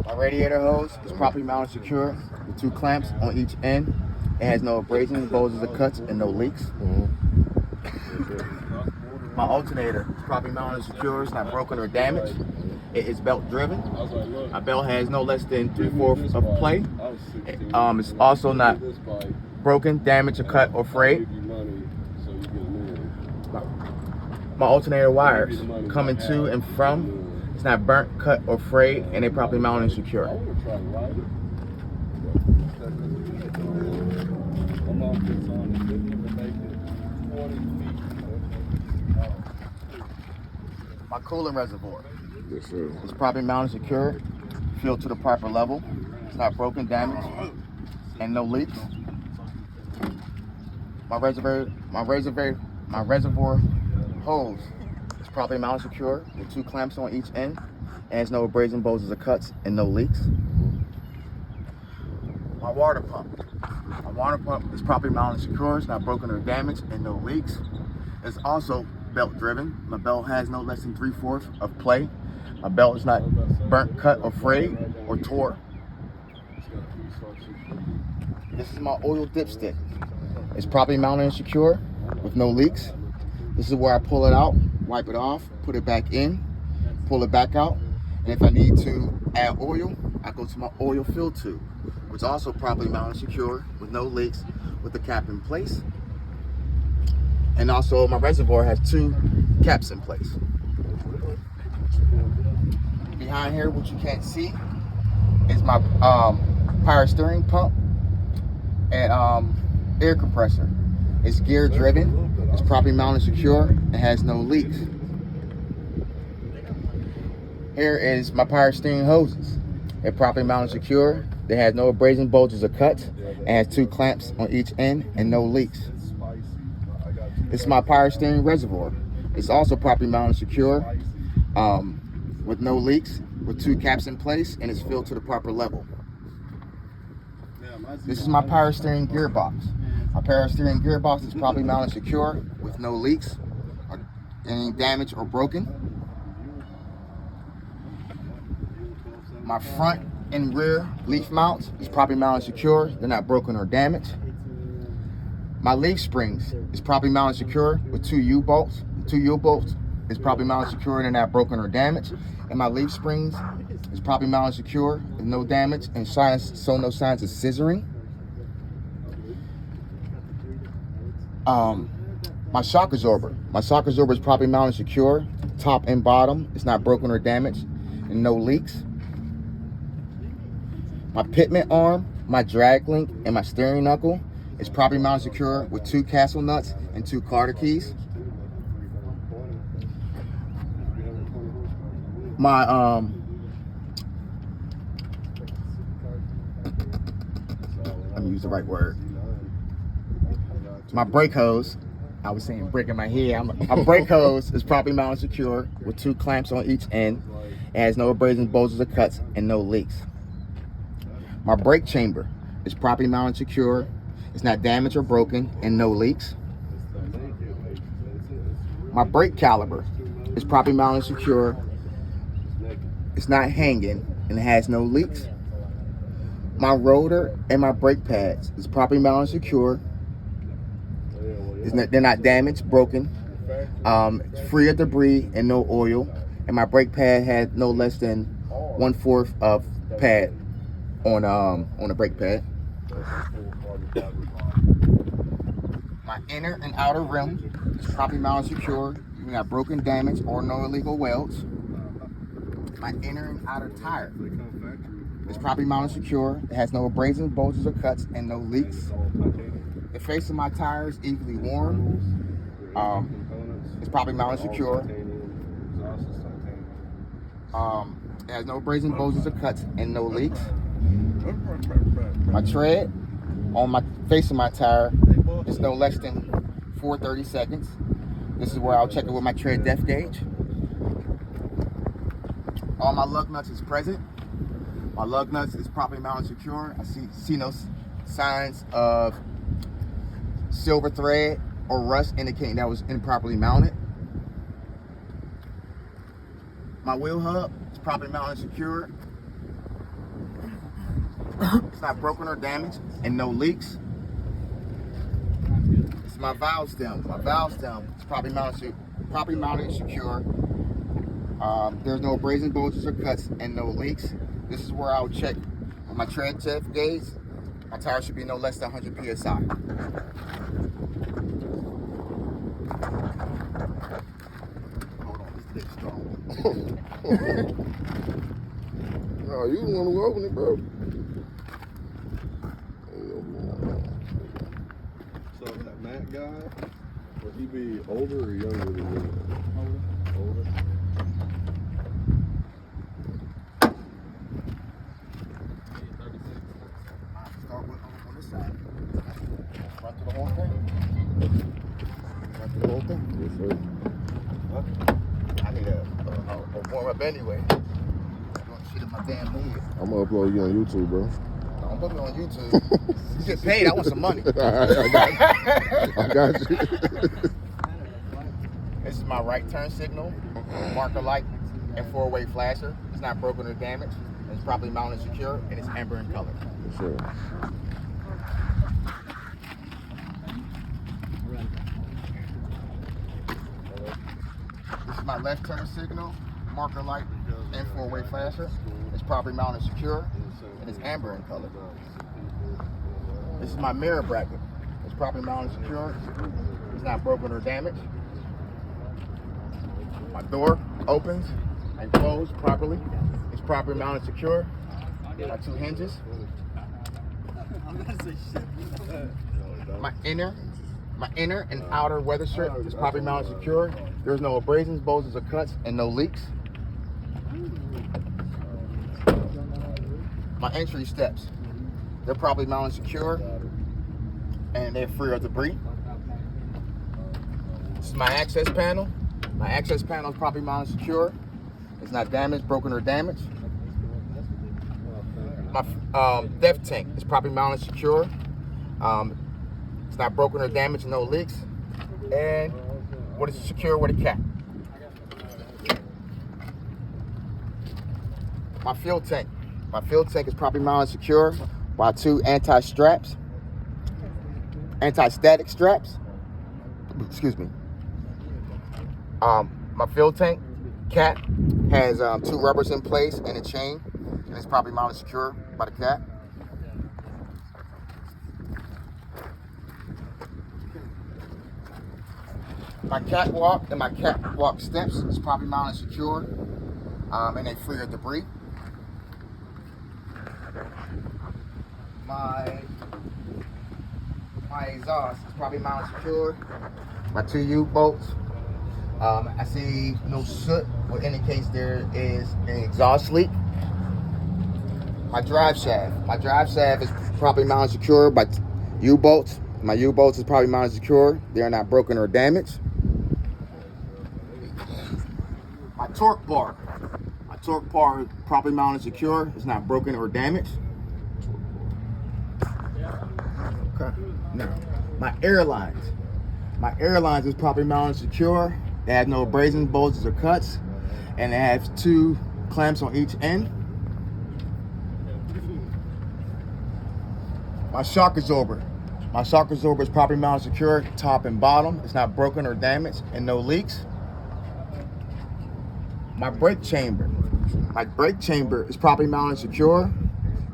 My radiator hose is properly mounted secure with 2 clamps on each end. It has no abrasions, bulges, or cuts, and no leaks. My alternator is properly mounted secure. It's not broken or damaged. It is belt driven. My belt has no less than 3/4 of play. It's also not broken, damaged, or cut, or frayed. My alternator wires coming to and from. It's not burnt, cut, or frayed, and they're properly mounted and secure. My coolant reservoir is properly mounted and secure, filled to the proper level. It's not broken, damaged, and no leaks. My reservoir hose is properly mounted and secure with 2 clamps on each end. And has no abrasions, bulges, or cuts, and no leaks. My water pump. My water pump is properly mounted and secure. It's not broken or damaged, and no leaks. It's also belt driven. My belt has no less than 3/4 of play. My belt is not burnt, cut, or frayed, or tore. This is my oil dipstick. It's properly mounted and secure with no leaks. This is where I pull it out, wipe it off, put it back in, pull it back out. And if I need to add oil, I go to my oil fill tube, which is also properly mounted and secure with no leaks, with the cap in place. And also my reservoir has 2 caps in place. Behind here, what you can't see is my power steering pump and air compressor. It's gear driven, it's properly mounted and secure, and has no leaks. Here is my power steering hoses. They're properly mounted and secure. They have no abrasions, bulges, or cuts, and has 2 clamps on each end and no leaks. This is my power steering reservoir. It's also properly mounted and secure with no leaks, with 2 caps in place, and it's filled to the proper level. This is my power steering gearbox. My power steering gearbox is properly mounted and secure with no leaks, or any damage or broken. My front and rear leaf mounts is properly mounted and secure. They're not broken or damaged. My leaf springs is properly mounted and secure with 2 U-bolts. 2 U-bolts is properly mounted and secure and they're not broken or damaged. And my leaf springs is properly mounted and secure with no damage and no signs of scissoring. My shock absorber. My shock absorber is properly mounted and secure, top and bottom. It's not broken or damaged and no leaks. My pitman arm, my drag link, and my steering knuckle is properly mounted and secure with 2 castle nuts and 2 Carter keys. My let me use the right word. My brake hose, I was saying brick in my head. My brake hose is properly mounted and secure with 2 clamps on each end. It has no abrasions, bulges, or cuts, and no leaks. My brake chamber is properly mounted and secure. It's not damaged or broken, and no leaks. My brake caliper is properly mounted and secure. It's not hanging, and it has no leaks. My rotor and my brake pads is properly mounted and secure. They're not damaged, broken, free of debris, and no oil. And my brake pad has no less than 1/4 of pad on the brake pad. My inner and outer rim is properly mounted and secure. You got broken, damage, or no illegal welds. My inner and outer tire is properly mounted and secure. It has no abrasions, bulges, or cuts, and no leaks. The face of my tire is evenly worn. It's properly mounted and secure. It has no abrasions, bulges, or cuts, and no leaks. My tread on my face of my tire is no less than 430 seconds. This is where I'll check it with my tread depth gauge. All my lug nuts is present. My lug nuts is properly mounted and secure. I see no signs of silver thread or rust indicating that was improperly mounted. My wheel hub is properly mounted and secure. It's not broken or damaged, and no leaks. It's my valve stem. My valve stem is properly mounted and secure. There's no abrasions, bulges, or cuts, and no leaks. This is where I'll check on my tread depth gauge. My tire should be no less than 100 psi. Hold on, this dick's strong. Oh, you the one who opened it, bro. So that Matt guy, would he be older or younger than you? Older. Start with on this side. Run through the whole thing. Run through the whole thing. Yes, sir. I need a warm up anyway. Shit in my damn head. I'm gonna upload you on YouTube, bro. Don't put me on YouTube. You get paid. I want some money. I got you. This is my right turn signal, marker light, and four-way flasher. It's not broken or damaged. It's properly mounted and secure, and it's amber in color. Yes, sir. This is my left turn signal, marker light, and four-way flasher. It's properly mounted and secure, and it's amber in color. This is my mirror bracket. It's properly mounted and secure. It's not broken or damaged. My door opens and closed properly. It's properly mounted and secure. My two hinges. My inner and outer weather strip is properly mounted and secure. There's no abrasions, bulges, or cuts, and no leaks. My entry steps, they're properly mounted and secure, and they're free of debris. This is my access panel. My access panel is properly mounted and secure. It's not damaged, broken, or damaged. My depth tank is properly mounted and secure. It's not broken or damaged, no leaks. And what is secure with a cap. My fuel tank. My fuel tank is properly mounted and secure by two anti-static straps. Excuse me. My fuel tank cap has two rubbers in place and a chain, and it's properly mounted and secure by the cap. My catwalk and my catwalk steps is properly mounted and secure, and they free of debris. My exhaust is properly mounted and secure. My two U-bolts. I see no soot, which indicates there is an exhaust leak. My drive shaft. My drive shaft is properly mounted and secure by U-bolts. My U-bolts is properly mounted and secure. They are not broken or damaged. My torque bar. My torque bar is properly mounted and secure. It's not broken or damaged. Okay. Now, my airlines. My airlines is properly mounted and secure. They have no abrasions, bulges, or cuts, and they have two clamps on each end. My shock absorber. My shock absorber is properly mounted and secure, top and bottom. It's not broken or damaged, and no leaks. My brake chamber. My brake chamber is properly mounted and secure.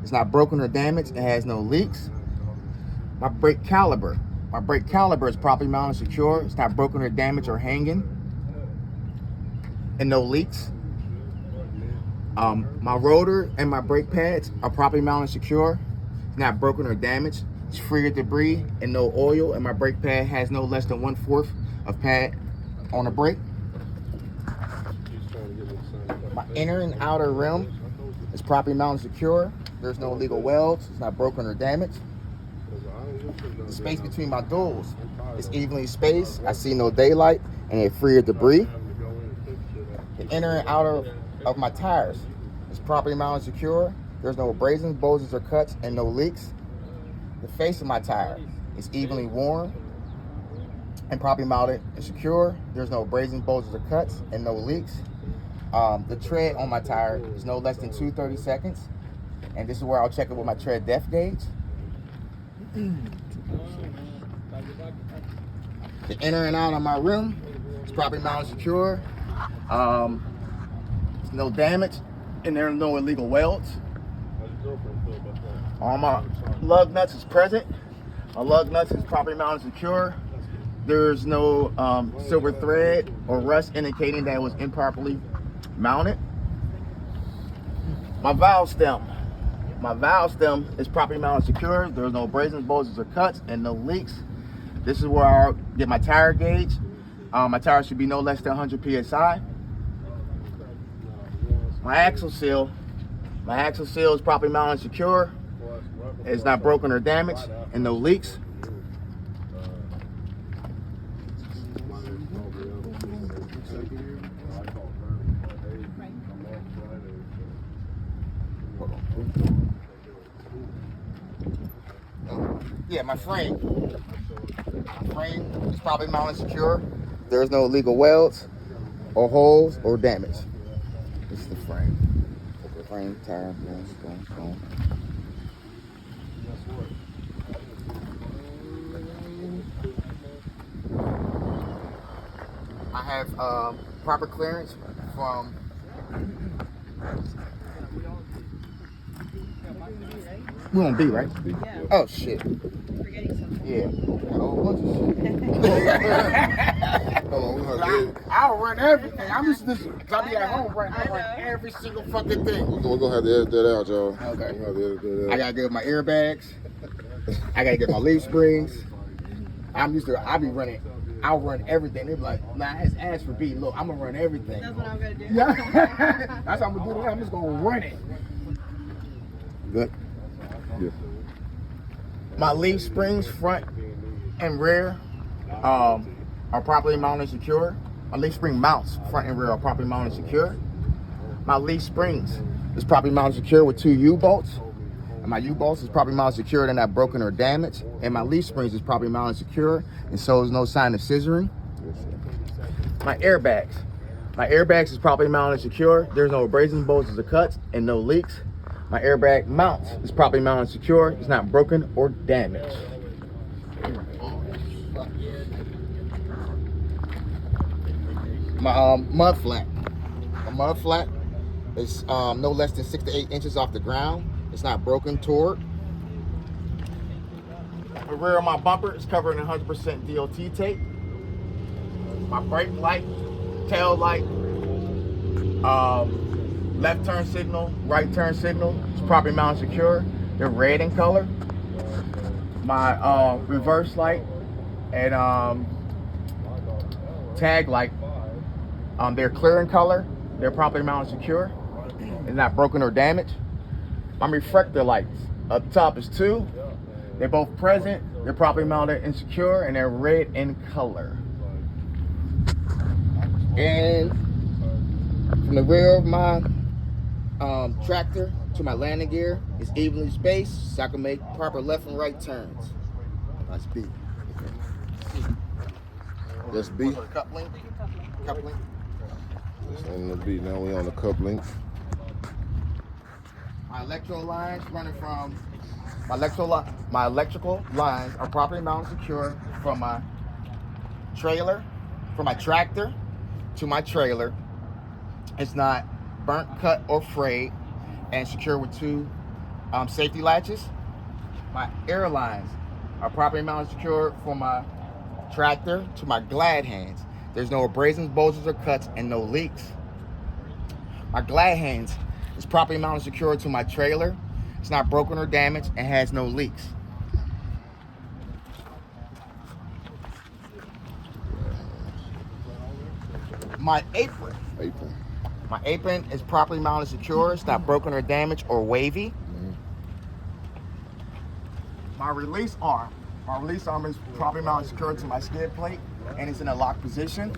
It's not broken or damaged. It has no leaks. My brake caliper. My brake caliper is properly mounted and secure. It's not broken or damaged or hanging. And no leaks. My rotor and my brake pads are properly mounted and secure. It's not broken or damaged. It's free of debris and no oil. And my brake pad has no less than 1/4 of pad on the brake. My inner and outer rim is properly mounted and secure. There's no illegal welds. It's not broken or damaged. The space between my doors is evenly spaced. I see no daylight and it's free of debris. The inner and outer of my tires is properly mounted and secure. There's no abrasions, bulges, or cuts, and no leaks. The face of my tire is evenly worn and properly mounted and secure. There's no abrasions, bulges, or cuts, and no leaks. The tread on my tire is no less than 2 30 seconds. And this is where I'll check it with my tread depth gauge. The inner and out of my rim is properly mounted secure. No damage, and there are no illegal welds. All my lug nuts is present. My lug nuts is properly mounted secure. There's no silver thread or rust indicating that it was improperly mounted. My valve stem is properly mounted secure. There's no abrasions, bulges, or cuts, and no leaks. This is where I'll get my tire gauge. My tire should be no less than 100 psi. My axle seal is properly mounted secure. It's not broken or damaged, and no leaks. Yeah, my frame is probably mounted secure. There's no illegal welds or holes or damage. This is the frame. Frame, tire, boom. I have proper clearance from we're on B, right? Yeah. Oh shit. Forgetting something. Yeah. A whole bunch of shit. Hold on, I'll run everything. I'm just this. I'll be at home right now. I run every single fucking thing. we're gonna have to edit that out, y'all. Okay. We're gonna have to edit that out. I gotta get my airbags. I gotta get my leaf springs. I'll be running. I'll run everything. They be like, nah, his ass for B. Look, I'm gonna run everything. That's what I'm gonna do. Yeah. That's how I'm gonna do it. I'm just gonna run it. Good. Yeah. My leaf springs, front and rear, are properly mounted secure. My leaf spring mounts, front and rear, are properly mounted secure. My leaf springs is properly mounted secure with 2 U-bolts. And my U-bolts is properly mounted secure and not broken or damaged. And my leaf springs is properly mounted secure, and so there's no sign of scissoring. My airbags. My airbags is properly mounted secure. There's no abrasions, bulges, or cuts, and no leaks. My airbag mounts is properly mounted secure. It's not broken or damaged. My mud flat. A mud flat is no less than 6 to 8 inches off the ground. It's not broken, torn. The rear of my bumper is covered in 100% DOT tape. My brake light, tail light, left turn signal, right turn signal is properly mounted secure. They're red in color. My reverse light and tag light, they're clear in color. They're properly mounted secure. It's not broken or damaged. My reflector lights, up top is 2. They're both present. They're properly mounted and secure, and they're red in color. And from the rear of my tractor to my landing gear is evenly spaced, so I can make proper left and right turns. That's B. That's B. Coupling. That's on the B. Now we on the coupling. My electrical lines running from my electrical lines are properly mounted secure from my trailer, from my tractor to my trailer. It's not burnt, cut, or frayed, and secure with 2 safety latches. My air lines are properly mounted secure from my tractor to my glad hands. There's no abrasions, bulges, or cuts, and no leaks. My glad hands is properly mounted secure to my trailer. It's not broken or damaged and has no leaks. My apron. My apron is properly mounted secure. It's not broken or damaged or wavy. My release arm. My release arm is properly mounted secure to my skid plate and it's in a locked position.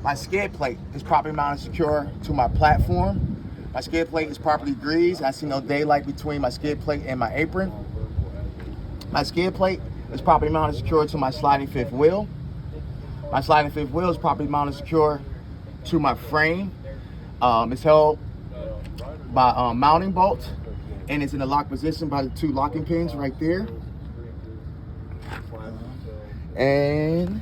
My skid plate is properly mounted secure to my platform. My skid plate is properly greased. I see no daylight between my skid plate and my apron. My skid plate is properly mounted secure to my sliding fifth wheel. My sliding fifth wheel is properly mounted secure to my frame. It's held by mounting bolts and it's in a lock position by the 2 locking pins right there. And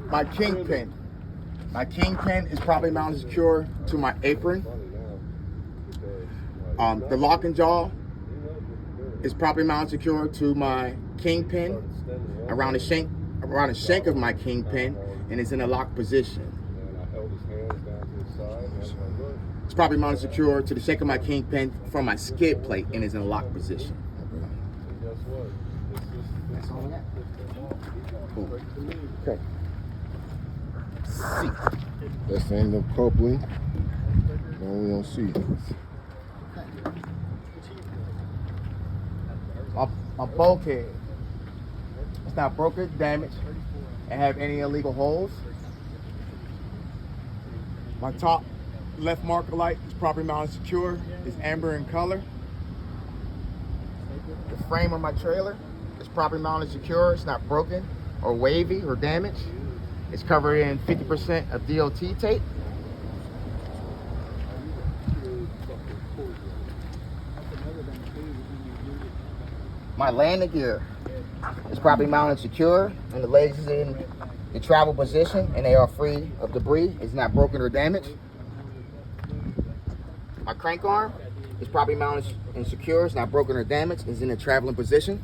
my kingpin. My kingpin is probably mounted secure to my apron. The locking jaw is probably mounted secure to my kingpin around the shank of my kingpin, and it's in a locked position. It's probably mounted secure to the shank of my kingpin from my skid plate, and is in a locked position. That's all of that. Cool. Okay. Seat. That's the end of coupling. Now we don't see. My bulkhead. It's not broken, damaged, and have any illegal holes. My top left marker light is properly mounted secure. It's amber in color. The frame of my trailer is properly mounted secure. It's not broken or wavy or damaged. It's covered in 50% of DOT tape. My landing gear is properly mounted secure, and the legs is in the travel position, and they are free of debris. It's not broken or damaged. My crank arm is properly mounted and secure. It's not broken or damaged. It's in a traveling position.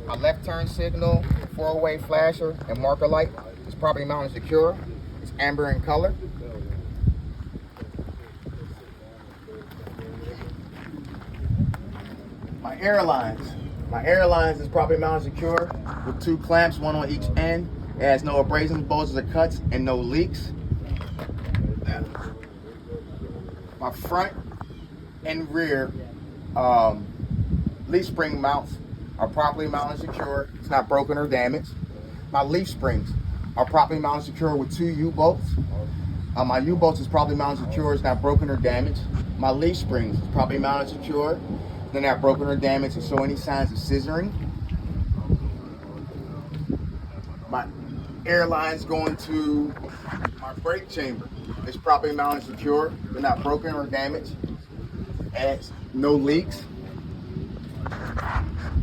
My left turn signal, 4-way flasher, and marker light is properly mounted secure. It's amber in color. My airlines is properly mounted secure with 2 clamps, 1 on each end. It has no abrasions, bulges, or cuts, and no leaks. My front and rear leaf spring mounts are properly mounted secure. It's not broken or damaged. My leaf springs are properly mounted secure with 2 U-bolts. My U-bolts is properly mounted secure. It's not broken or damaged. My leaf springs is properly mounted secure. They're not broken or damaged or show any signs of scissoring. My airlines going to my brake chamber. It's properly mounted secure. They're not broken or damaged. And no leaks.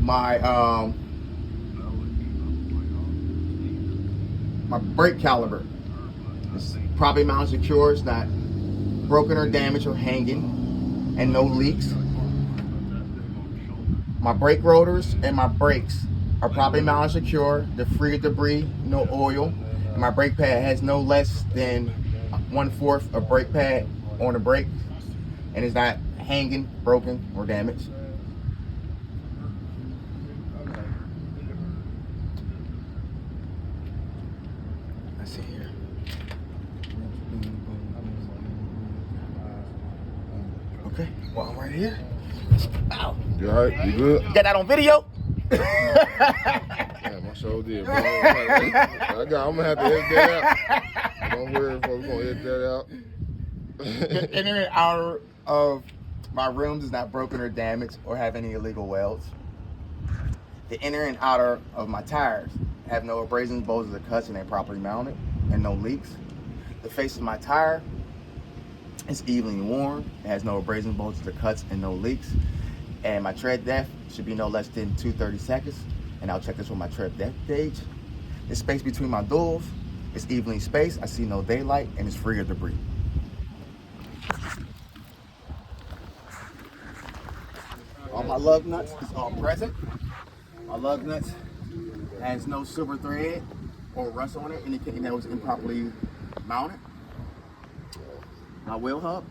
My brake caliper is properly mounted secure. It's not broken or damaged or hanging, and no leaks. My brake rotors and my brakes are properly mounted secure. They're free of debris, no oil. And my brake pad has no less than 1/4 of brake pad on the brake, and it's not hanging, broken, or damaged. Let's see here. Okay, well, I'm right here. Ow. You alright? You good? Got that on video? Damn, I sure did, bro. I'm gonna have to edit that out. Don't worry, bro. We're gonna edit that out. The inner and outer of my rims is not broken or damaged or have any illegal welds. The inner and outer of my tires have no abrasions, bulges, or cuts, and they're properly mounted, and no leaks. The face of my tire is evenly worn. It has no abrasions, bulges, or cuts, and no leaks. And my tread depth should be no less than 230 seconds. And I'll check this with my tread depth gauge. The space between my duals is evenly spaced. I see no daylight, and it's free of debris. All my lug nuts is all present. My lug nuts has no silver thread or rust on it, indicating that it was improperly mounted. My wheel hub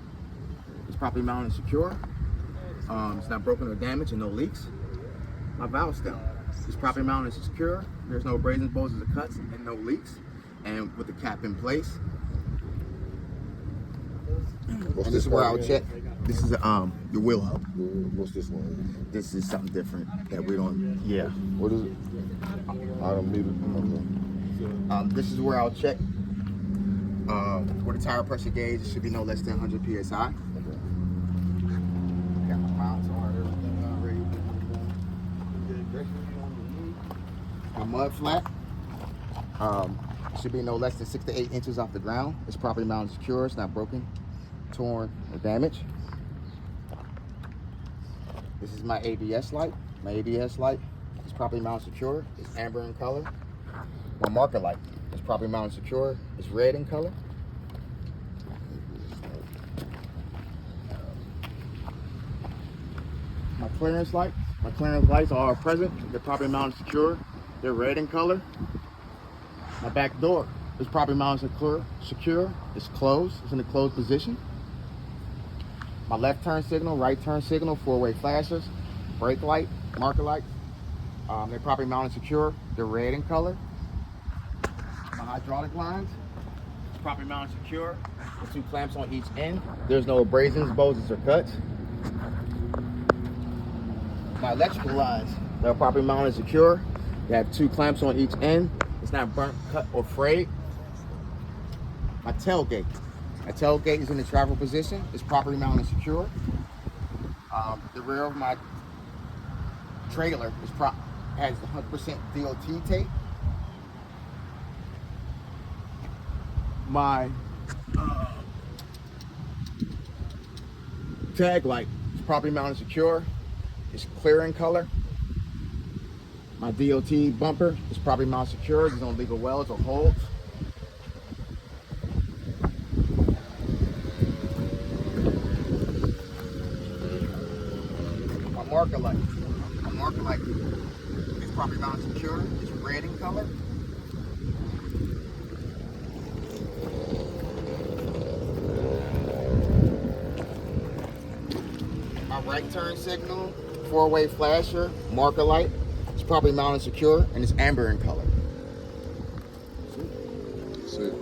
is properly mounted and secure. It's not broken or damaged and no leaks. My valve stem is properly mounted and secure. There's no abrasions, bulges, or cuts, and no leaks. And with the cap in place. What's This is where I'll check. This is the wheel hub. What's this one? This is something different that we don't. Yeah. What is it? Item meter. This is where I'll check. With a tire pressure gauge, it should be no less than 100 psi. Got my mounts on, everything already. My mud flat Should be no less than 6 to 8 inches off the ground. It's properly mounted and secure. It's not broken, torn, or damaged. This is my ABS light. My ABS light is properly mounted and secure. It's amber in color. My marker light is properly mounted and secure. It's red in color. My clearance lights. My clearance lights are present. They're properly mounted and secure. They're red in color. My back door is properly mounted and secure. It's closed. It's in a closed position. My left turn signal, right turn signal, four-way flashers, brake light, marker lights. They're properly mounted and secure. They're red in color. My hydraulic lines, it's properly mounted and secure. With 2 clamps on each end. There's no abrasions, bulges, or cuts. My electrical lines, they're properly mounted and secure. They have 2 clamps on each end. It's not burnt, cut, or frayed. My tailgate. My tailgate is in the travel position. It's properly mounted and secure. The rear of my trailer has the 100% DOT tape. My tag light is properly mounted and secure. It's clear in color. My DOT bumper is properly mounted and secure. There's no legal welds or holes. My marker light. My marker light is properly mounted and secure. It's red in color. My right turn signal, four-way flasher, marker light. It's properly mounted and secure, and it's amber in color. That's it.